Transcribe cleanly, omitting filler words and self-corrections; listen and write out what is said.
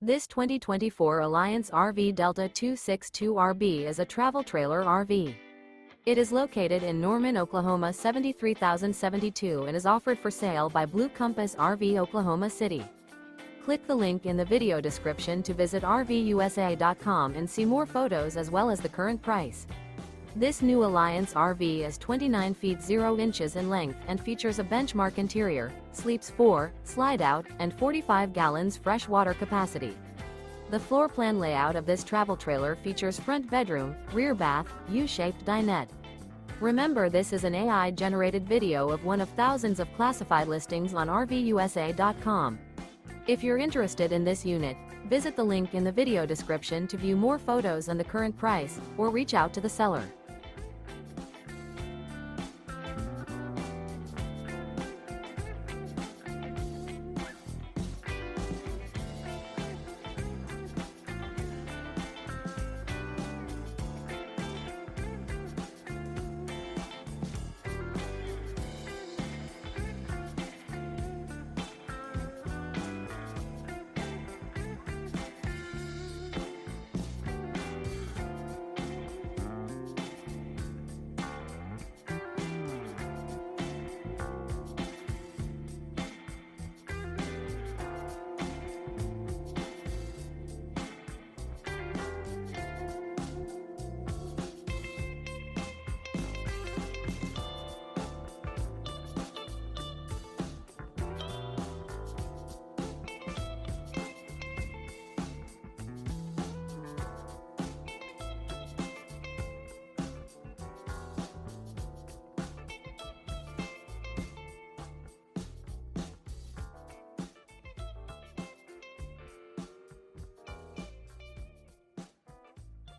This 2024 Alliance RV Delta 262RB is a travel trailer RV. It is located in Norman, Oklahoma 73072 and is offered for sale by Blue Compass RV Oklahoma City. Click the link in the video description to visit RVUSA.com and see more photos as well as the current price. This new Alliance RV is 29 feet 0 inches in length and features a benchmark interior, sleeps 4, slide-out, and 45 gallons fresh water capacity. The floor plan layout of this travel trailer features front bedroom, rear bath, U-shaped dinette. Remember, this is an AI-generated video of one of thousands of classified listings on RVUSA.com. If you're interested in this unit, visit the link in the video description to view more photos and the current price, or reach out to the seller.